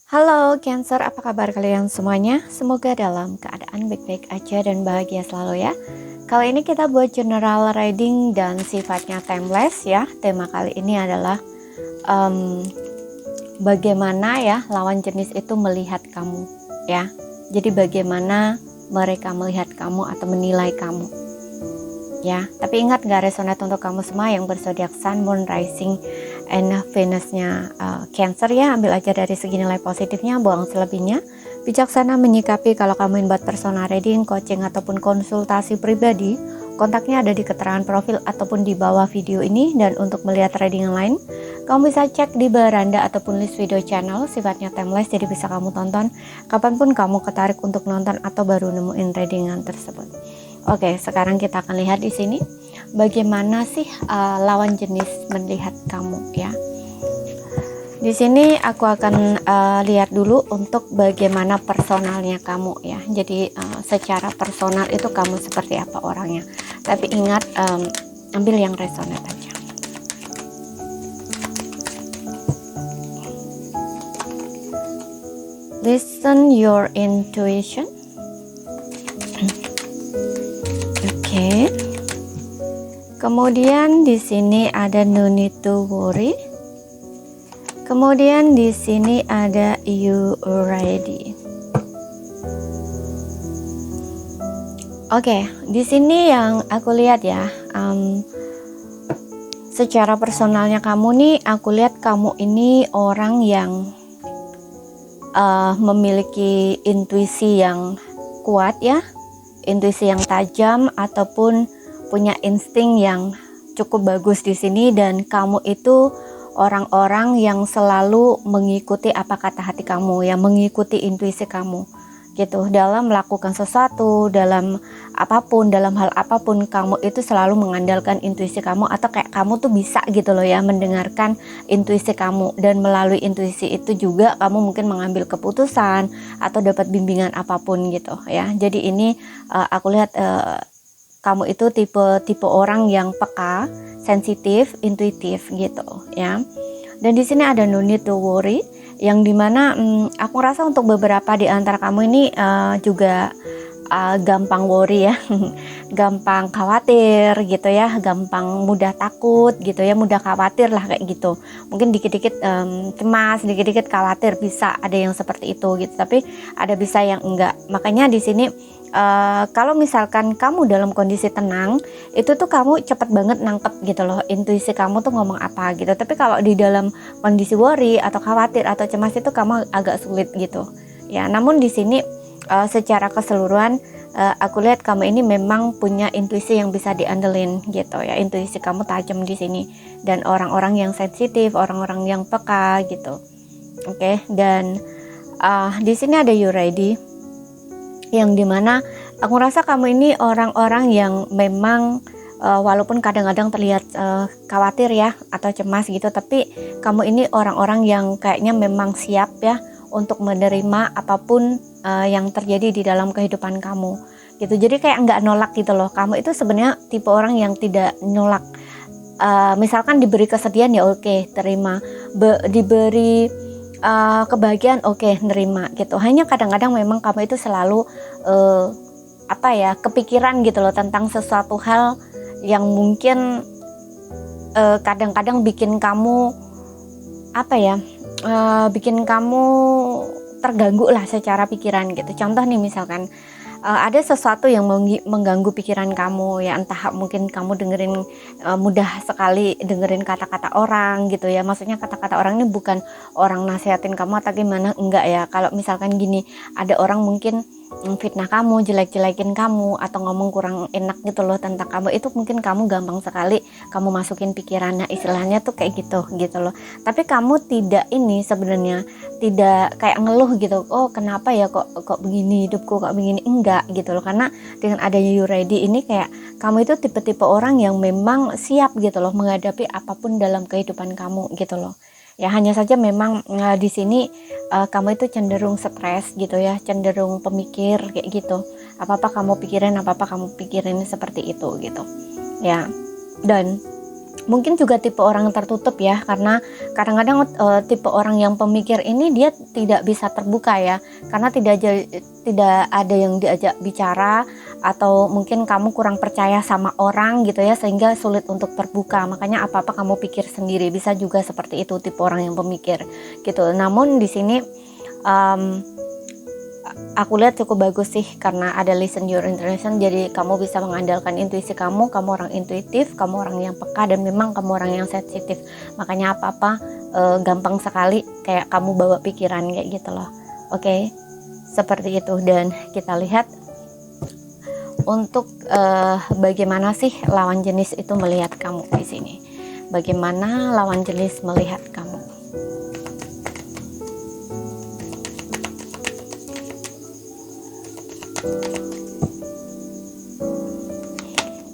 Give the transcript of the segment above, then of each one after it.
Halo Cancer, apa kabar kalian semuanya? Semoga dalam keadaan baik-baik aja dan bahagia selalu ya. Kali ini kita buat general reading dan sifatnya timeless ya. Tema kali ini adalah bagaimana ya lawan jenis itu melihat kamu ya. Jadi bagaimana mereka melihat kamu atau menilai kamu ya. Tapi ingat gak resonate untuk kamu semua yang berzodiak Sun, Moon, Rising, and Venus-nya Cancer ya. Ambil aja dari segi nilai positifnya, buang selebihnya. Bijaksana menyikapi. Kalau kamu ingin buat personal reading, coaching, ataupun konsultasi pribadi, kontaknya ada di keterangan profil ataupun di bawah video ini. Dan untuk melihat reading yang lain, kamu bisa cek di beranda ataupun list video channel. Sifatnya timeless, jadi bisa kamu tonton kapanpun kamu ketarik untuk nonton atau baru nemuin readingan tersebut. Oke, sekarang kita akan lihat di sini bagaimana sih lawan jenis melihat kamu ya. Di sini aku akan lihat dulu untuk bagaimana personalnya kamu ya. Jadi secara personal itu kamu seperti apa orangnya. Tapi ingat, ambil yang resonate aja. Listen your intuition. Oke. Kemudian di sini ada no need to worry. Kemudian di sini ada you ready. Oke, di sini yang aku lihat ya, secara personalnya kamu nih, aku lihat kamu ini orang yang memiliki intuisi yang kuat ya, intuisi yang tajam ataupun punya insting yang cukup bagus di sini. Dan kamu itu orang-orang yang selalu mengikuti apa kata hati kamu ya, mengikuti intuisi kamu gitu dalam melakukan sesuatu, dalam apapun, dalam hal apapun kamu itu selalu mengandalkan intuisi kamu, atau kayak kamu tuh bisa gitu loh ya mendengarkan intuisi kamu, dan melalui intuisi itu juga kamu mungkin mengambil keputusan atau dapat bimbingan apapun gitu ya. Jadi ini aku lihat kamu itu tipe orang yang peka, sensitif, intuitif gitu ya. Dan di sini ada no need to worry, yang dimana aku rasa untuk beberapa di antara kamu ini juga gampang worry ya, gampang khawatir gitu ya, gampang mudah takut gitu ya, mudah khawatir lah kayak gitu. Mungkin dikit-dikit cemas, dikit-dikit khawatir, bisa ada yang seperti itu gitu. Tapi ada bisa yang enggak. Makanya di sini kalau misalkan kamu dalam kondisi tenang, itu tuh kamu cepet banget nangkep gitu loh intuisi kamu tuh ngomong apa gitu. Tapi kalau di dalam kondisi worry atau khawatir atau cemas itu kamu agak sulit gitu ya. Namun di sini secara keseluruhan aku lihat kamu ini memang punya intuisi yang bisa diandelin gitu ya. Intuisi kamu tajam di sini, dan orang-orang yang sensitif, orang-orang yang peka gitu. Oke, dan di sini ada you ready, yang dimana aku rasa kamu ini orang-orang yang memang walaupun kadang-kadang terlihat khawatir ya atau cemas gitu, tapi kamu ini orang-orang yang kayaknya memang siap ya untuk menerima apapun yang terjadi di dalam kehidupan kamu gitu. Jadi kayak nggak nolak gitu loh. Kamu itu sebenarnya tipe orang yang tidak nolak. Misalkan diberi kesedihan ya oke, terima. Diberi kebahagiaan oke, nerima gitu. Hanya kadang-kadang memang kamu itu selalu kepikiran gitu loh tentang sesuatu hal yang mungkin kadang-kadang bikin kamu bikin kamu terganggu lah secara pikiran gitu. Contoh nih, misalkan ada sesuatu yang mengganggu pikiran kamu ya, entah mungkin kamu dengerin mudah sekali dengerin kata-kata orang gitu ya. Maksudnya kata-kata orang ini bukan orang nasihatin kamu atau gimana, enggak ya. Kalau misalkan gini, ada orang mungkin fitnah kamu, jelek-jelekin kamu, atau ngomong kurang enak gitu loh tentang kamu, itu mungkin kamu gampang sekali kamu masukin pikiran. Nah, istilahnya tuh kayak gitu loh. Tapi kamu tidak sebenarnya tidak kayak ngeluh gitu, oh kenapa ya kok begini hidupku, kok begini, enggak gitu loh. Karena dengan adanya you ready ini, kayak kamu itu tipe-tipe orang yang memang siap gitu loh menghadapi apapun dalam kehidupan kamu gitu loh ya. Hanya saja memang di sini kamu itu cenderung stres gitu ya, cenderung pemikir kayak gitu. Apa-apa kamu pikirin seperti itu gitu ya. Dan mungkin juga tipe orang tertutup ya, karena kadang-kadang tipe orang yang pemikir ini dia tidak bisa terbuka ya, karena tidak ada yang diajak bicara, atau mungkin kamu kurang percaya sama orang gitu ya, sehingga sulit untuk terbuka, makanya apa-apa kamu pikir sendiri. Bisa juga seperti itu tipe orang yang pemikir gitu. Namun di sini aku lihat cukup bagus sih, karena ada listen your intuition. Jadi kamu bisa mengandalkan intuisi kamu orang intuitif, kamu orang yang peka, dan memang kamu orang yang sensitif. Makanya apa-apa gampang sekali kayak kamu bawa pikiran kayak gitu loh. Oke, seperti itu. Dan kita lihat untuk bagaimana sih lawan jenis itu melihat kamu di sini. Bagaimana lawan jenis melihat kamu?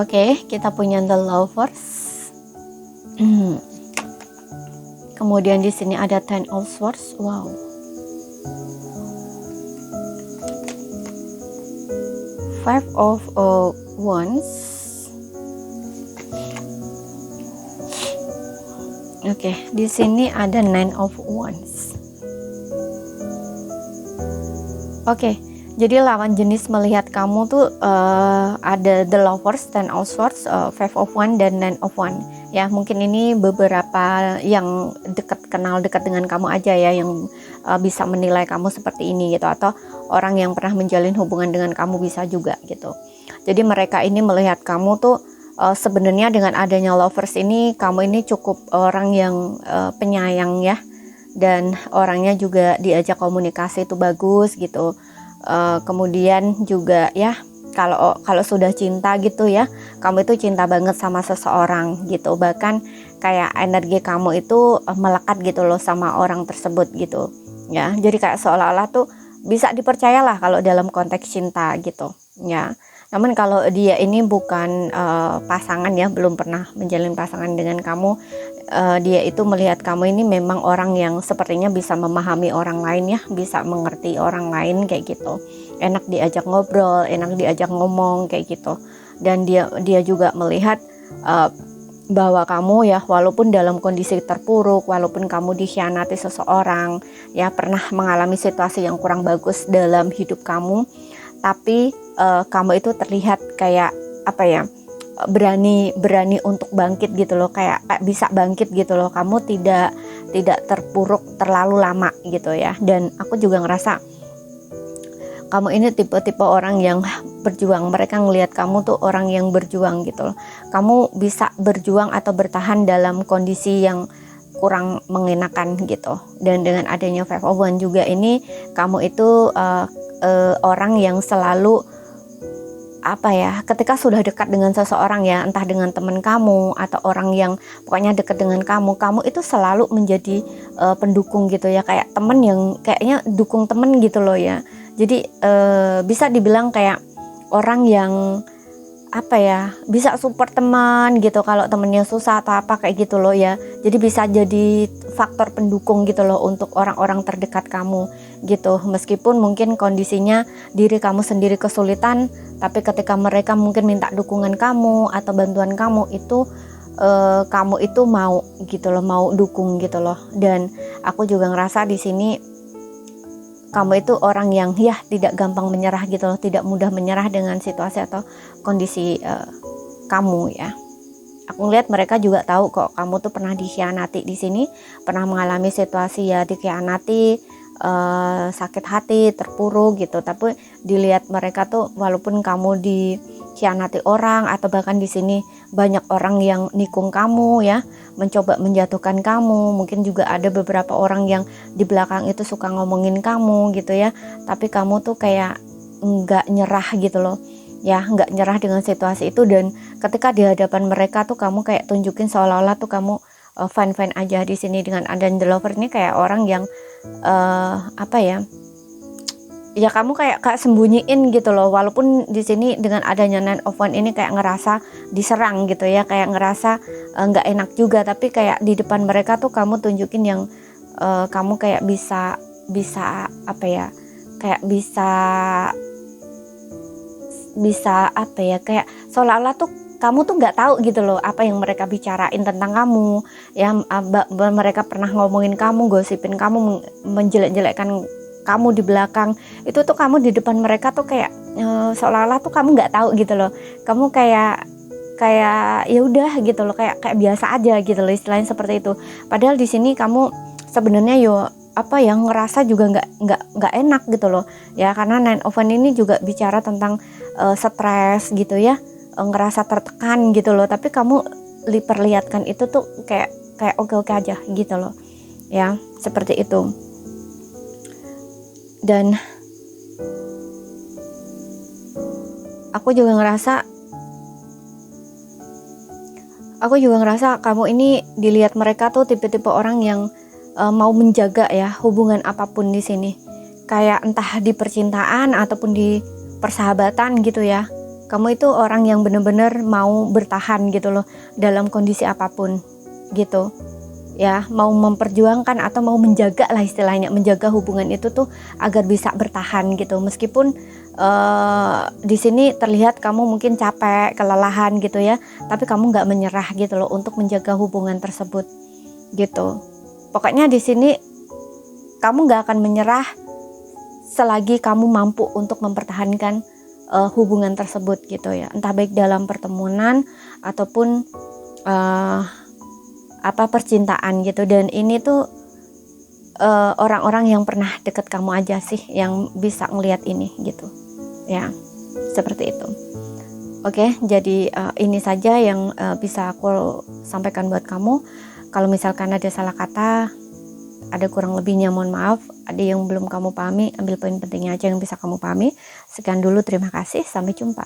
Oke, kita punya the lovers. Kemudian di sini ada ten of swords. Wow. Five of wands. Oke, di sini ada nine of wands. Oke. Jadi lawan jenis melihat kamu tuh ada the lovers, ten of swords, five of wands, dan nine of wands. Ya, mungkin ini beberapa yang kenal dekat dengan kamu aja ya, yang bisa menilai kamu seperti ini gitu, atau orang yang pernah menjalin hubungan dengan kamu bisa juga gitu. Jadi mereka ini melihat kamu tuh sebenarnya dengan adanya lovers ini, kamu ini cukup orang yang penyayang ya, dan orangnya juga diajak komunikasi itu bagus gitu. Kemudian juga ya, kalau sudah cinta gitu ya, kamu itu cinta banget sama seseorang gitu, bahkan kayak energi kamu itu melekat gitu loh sama orang tersebut gitu ya. Jadi kayak seolah-olah tuh bisa dipercayalah kalau dalam konteks cinta gitu ya. Namun kalau dia ini bukan pasangan ya, belum pernah menjalin pasangan dengan kamu, dia itu melihat kamu ini memang orang yang sepertinya bisa memahami orang lain ya, bisa mengerti orang lain kayak gitu, enak diajak ngobrol, enak diajak ngomong kayak gitu. Dan dia juga melihat bahwa kamu ya, walaupun dalam kondisi terpuruk, walaupun kamu dikhianati seseorang ya, pernah mengalami situasi yang kurang bagus dalam hidup kamu, tapi kamu itu terlihat kayak apa ya, berani untuk bangkit gitu loh, kayak bisa bangkit gitu loh. Kamu tidak terpuruk terlalu lama gitu ya. Dan aku juga ngerasa kamu ini tipe orang yang berjuang. Mereka ngelihat kamu tuh orang yang berjuang gitu loh. Kamu bisa berjuang atau bertahan dalam kondisi yang kurang mengenakan gitu. Dan dengan adanya Five of Wands juga ini, kamu itu orang yang selalu apa ya, ketika sudah dekat dengan seseorang ya, entah dengan teman kamu atau orang yang pokoknya dekat dengan kamu itu selalu menjadi pendukung gitu ya, kayak temen yang kayaknya dukung temen gitu loh ya. Jadi bisa dibilang kayak orang yang apa ya, bisa support teman gitu kalau temennya susah atau apa kayak gitu loh ya. Jadi bisa jadi faktor pendukung gitu loh untuk orang-orang terdekat kamu gitu. Meskipun mungkin kondisinya diri kamu sendiri kesulitan, tapi ketika mereka mungkin minta dukungan kamu atau bantuan kamu itu kamu itu mau gitu loh, mau dukung gitu loh. Dan aku juga ngerasa di sini kamu itu orang yang ya tidak gampang menyerah gitu loh, tidak mudah menyerah dengan situasi atau kondisi kamu ya. Aku lihat mereka juga tahu kok kamu tuh pernah dikhianati di sini, pernah mengalami situasi ya dikhianati, sakit hati, terpuruk gitu. Tapi dilihat mereka tuh walaupun kamu dikhianati orang, atau bahkan di sini banyak orang yang nikung kamu ya, mencoba menjatuhkan kamu, mungkin juga ada beberapa orang yang di belakang itu suka ngomongin kamu gitu ya, tapi kamu tuh kayak nggak nyerah gitu loh ya, nggak nyerah dengan situasi itu. Dan ketika di hadapan mereka tuh kamu kayak tunjukin seolah-olah tuh kamu fine aja di sini. Dengan adanya the lover ini kayak orang yang apa ya, ya kamu kayak sembunyiin gitu loh, walaupun di sini dengan adanya nine of wands ini kayak ngerasa diserang gitu ya, kayak ngerasa nggak enak juga, tapi kayak di depan mereka tuh kamu tunjukin yang kamu kayak bisa apa ya, kayak bisa apa ya, kayak seolah-olah tuh kamu tuh nggak tahu gitu loh apa yang mereka bicarain tentang kamu ya. Mereka pernah ngomongin kamu, gosipin kamu, menjelek-jelekkan kamu di belakang. Itu tuh kamu di depan mereka tuh kayak seolah-olah tuh kamu nggak tahu gitu loh. Kamu kayak ya udah gitu loh, kayak biasa aja gitu loh, istilahnya seperti itu. Padahal di sini kamu sebenarnya apa yang ngerasa juga nggak enak gitu loh ya, karena Nine of Wands ini juga bicara tentang stres gitu ya, ngerasa tertekan gitu loh, tapi kamu diperlihatkan itu tuh kayak oke-oke aja gitu loh ya, seperti itu. Dan aku juga ngerasa kamu ini dilihat mereka tuh tipe-tipe orang yang mau menjaga ya hubungan apapun di sini, kayak entah di percintaan ataupun di persahabatan gitu ya. Kamu itu orang yang benar-benar mau bertahan gitu loh dalam kondisi apapun gitu ya, mau memperjuangkan atau mau menjaga lah istilahnya, menjaga hubungan itu tuh agar bisa bertahan gitu. Meskipun di sini terlihat kamu mungkin capek, kelelahan gitu ya, tapi kamu nggak menyerah gitu loh untuk menjaga hubungan tersebut gitu. Pokoknya di sini kamu nggak akan menyerah selagi kamu mampu untuk mempertahankan hubungan tersebut gitu ya, entah baik dalam pertemanan ataupun percintaan gitu. Dan ini tuh orang-orang yang pernah deket kamu aja sih yang bisa ngelihat ini gitu ya, seperti itu. Oke, jadi ini saja yang bisa aku sampaikan buat kamu. Kalau misalkan ada salah kata, ada kurang lebihnya mohon maaf. Ada yang belum kamu pahami, ambil poin pentingnya aja yang bisa kamu pahami. Sekian dulu, terima kasih, sampai jumpa.